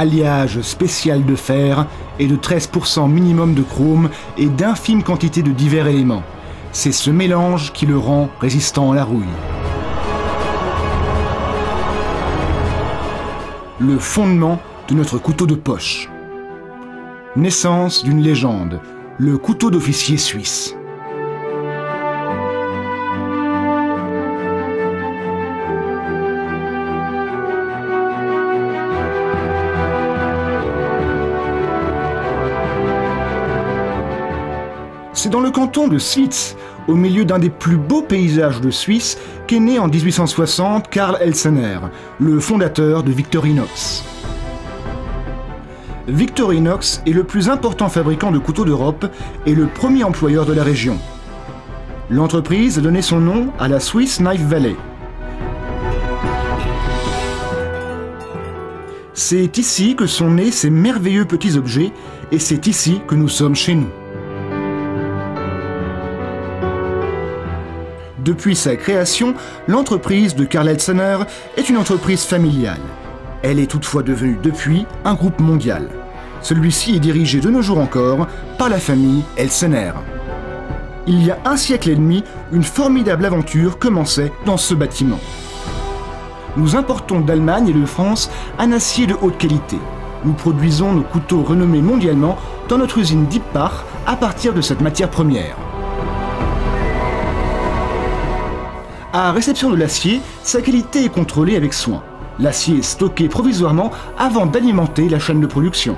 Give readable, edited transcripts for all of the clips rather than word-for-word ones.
Alliage spécial de fer et de 13% minimum de chrome et d'infimes quantités de divers éléments. C'est ce mélange qui le rend résistant à la rouille. Le fondement de notre couteau de poche. Naissance d'une légende, le couteau d'officier suisse. C'est dans le canton de Schwyz, au milieu d'un des plus beaux paysages de Suisse, qu'est né en 1860 Karl Elsener, le fondateur de Victorinox. Victorinox est le plus important fabricant de couteaux d'Europe et le premier employeur de la région. L'entreprise a donné son nom à la Swiss Knife Valley. C'est ici que sont nés ces merveilleux petits objets et c'est ici que nous sommes chez nous. Depuis sa création, l'entreprise de Karl Elsener est une entreprise familiale. Elle est toutefois devenue depuis un groupe mondial. Celui-ci est dirigé de nos jours encore par la famille Elsener. Il y a un siècle et demi, une formidable aventure commençait dans ce bâtiment. Nous importons d'Allemagne et de France un acier de haute qualité. Nous produisons nos couteaux renommés mondialement dans notre usine d'Ippach à partir de cette matière première. À réception de l'acier, sa qualité est contrôlée avec soin. L'acier est stocké provisoirement avant d'alimenter la chaîne de production.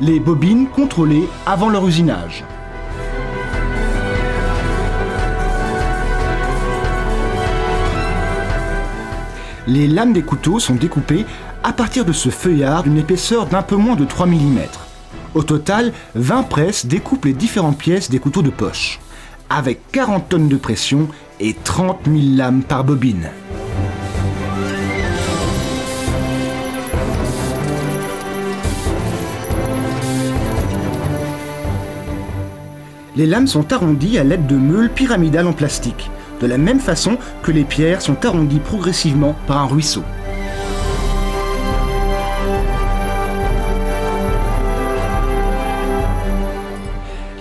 Les bobines contrôlées avant leur usinage. Les lames des couteaux sont découpées à partir de ce feuillard d'une épaisseur d'un peu moins de 3 mm. Au total, 20 presses découpent les différentes pièces des couteaux de poche, avec 40 tonnes de pression et 30 000 lames par bobine. Les lames sont arrondies à l'aide de meules pyramidales en plastique, de la même façon que les pierres sont arrondies progressivement par un ruisseau.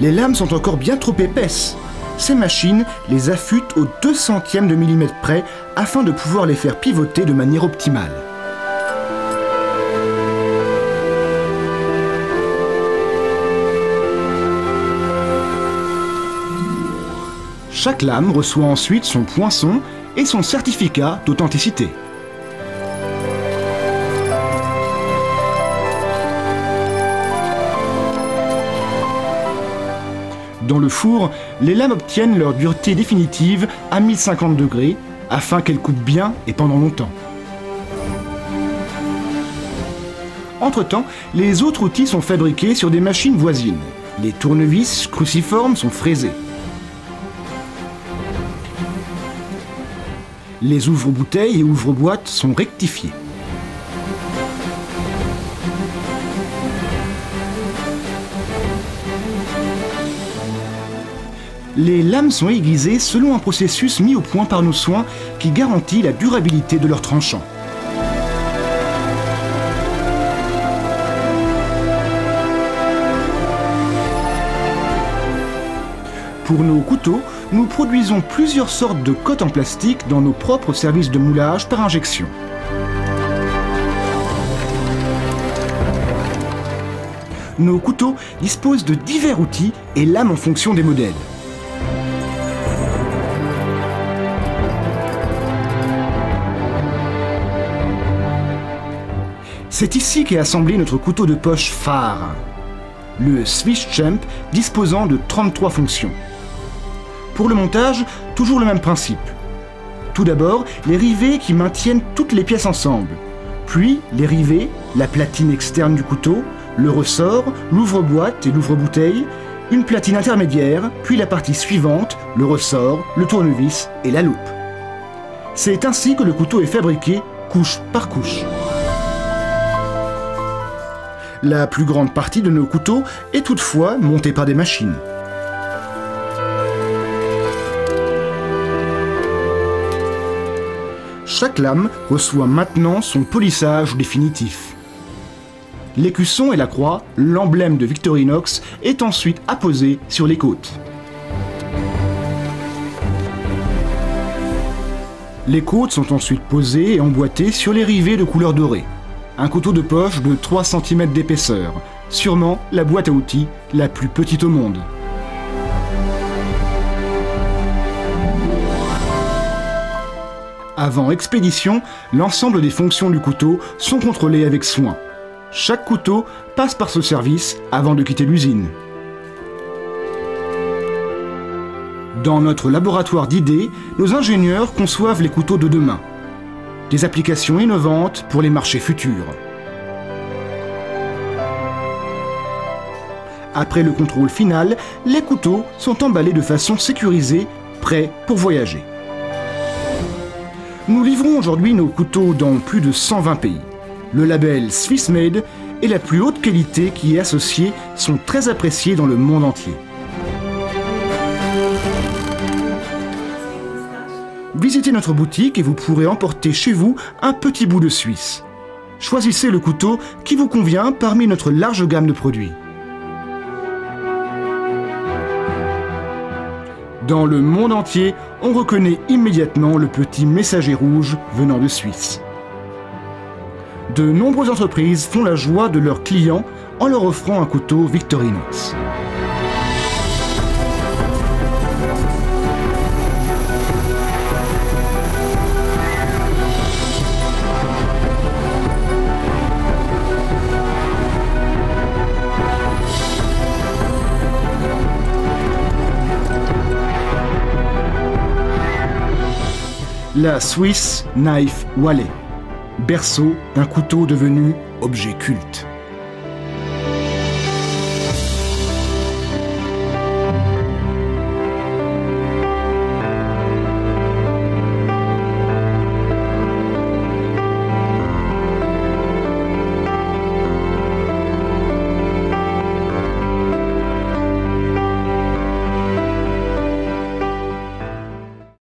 Les lames sont encore bien trop épaisses. Ces machines les affûtent au 200e de millimètre près afin de pouvoir les faire pivoter de manière optimale. Chaque lame reçoit ensuite son poinçon et son certificat d'authenticité. Dans le four, les lames obtiennent leur dureté définitive à 1050 degrés afin qu'elles coupent bien et pendant longtemps. Entre-temps, les autres outils sont fabriqués sur des machines voisines. Les tournevis cruciformes sont fraisés. Les ouvre-bouteilles et ouvre-boîtes sont rectifiés. Les lames sont aiguisées selon un processus mis au point par nos soins qui garantit la durabilité de leur tranchant. Pour nos couteaux, nous produisons plusieurs sortes de cottes en plastique dans nos propres services de moulage par injection. Nos couteaux disposent de divers outils et lames en fonction des modèles. C'est ici qu'est assemblé notre couteau de poche phare, le Swiss Champ disposant de 33 fonctions. Pour le montage, toujours le même principe. Tout d'abord, les rivets qui maintiennent toutes les pièces ensemble. Puis les rivets, la platine externe du couteau, le ressort, l'ouvre-boîte et l'ouvre-bouteille, une platine intermédiaire, puis la partie suivante, le ressort, le tournevis et la loupe. C'est ainsi que le couteau est fabriqué, couche par couche. La plus grande partie de nos couteaux est toutefois montée par des machines. chaque lame reçoit maintenant son polissage définitif. L'écusson et la croix, l'emblème de Victorinox, est ensuite apposé sur les côtes. Les côtes sont ensuite posées et emboîtées sur les rivets de couleur dorée. Un couteau de poche de 3 cm d'épaisseur, sûrement la boîte à outils la plus petite au monde. Avant expédition, l'ensemble des fonctions du couteau sont contrôlées avec soin. Chaque couteau passe par ce service avant de quitter l'usine. Dans notre laboratoire d'idées, nos ingénieurs conçoivent les couteaux de demain. Des applications innovantes pour les marchés futurs. Après le contrôle final, les couteaux sont emballés de façon sécurisée, prêts pour voyager. Nous livrons aujourd'hui nos couteaux dans plus de 120 pays. Le label Swiss Made et la plus haute qualité qui est associée sont très appréciés dans le monde entier. Visitez notre boutique et vous pourrez emporter chez vous un petit bout de Suisse. Choisissez le couteau qui vous convient parmi notre large gamme de produits. Dans le monde entier, on reconnaît immédiatement le petit messager rouge venant de Suisse. De nombreuses entreprises font la joie de leurs clients en leur offrant un couteau Victorinox. La Swiss Knife Wallet, berceau d'un couteau devenu objet culte.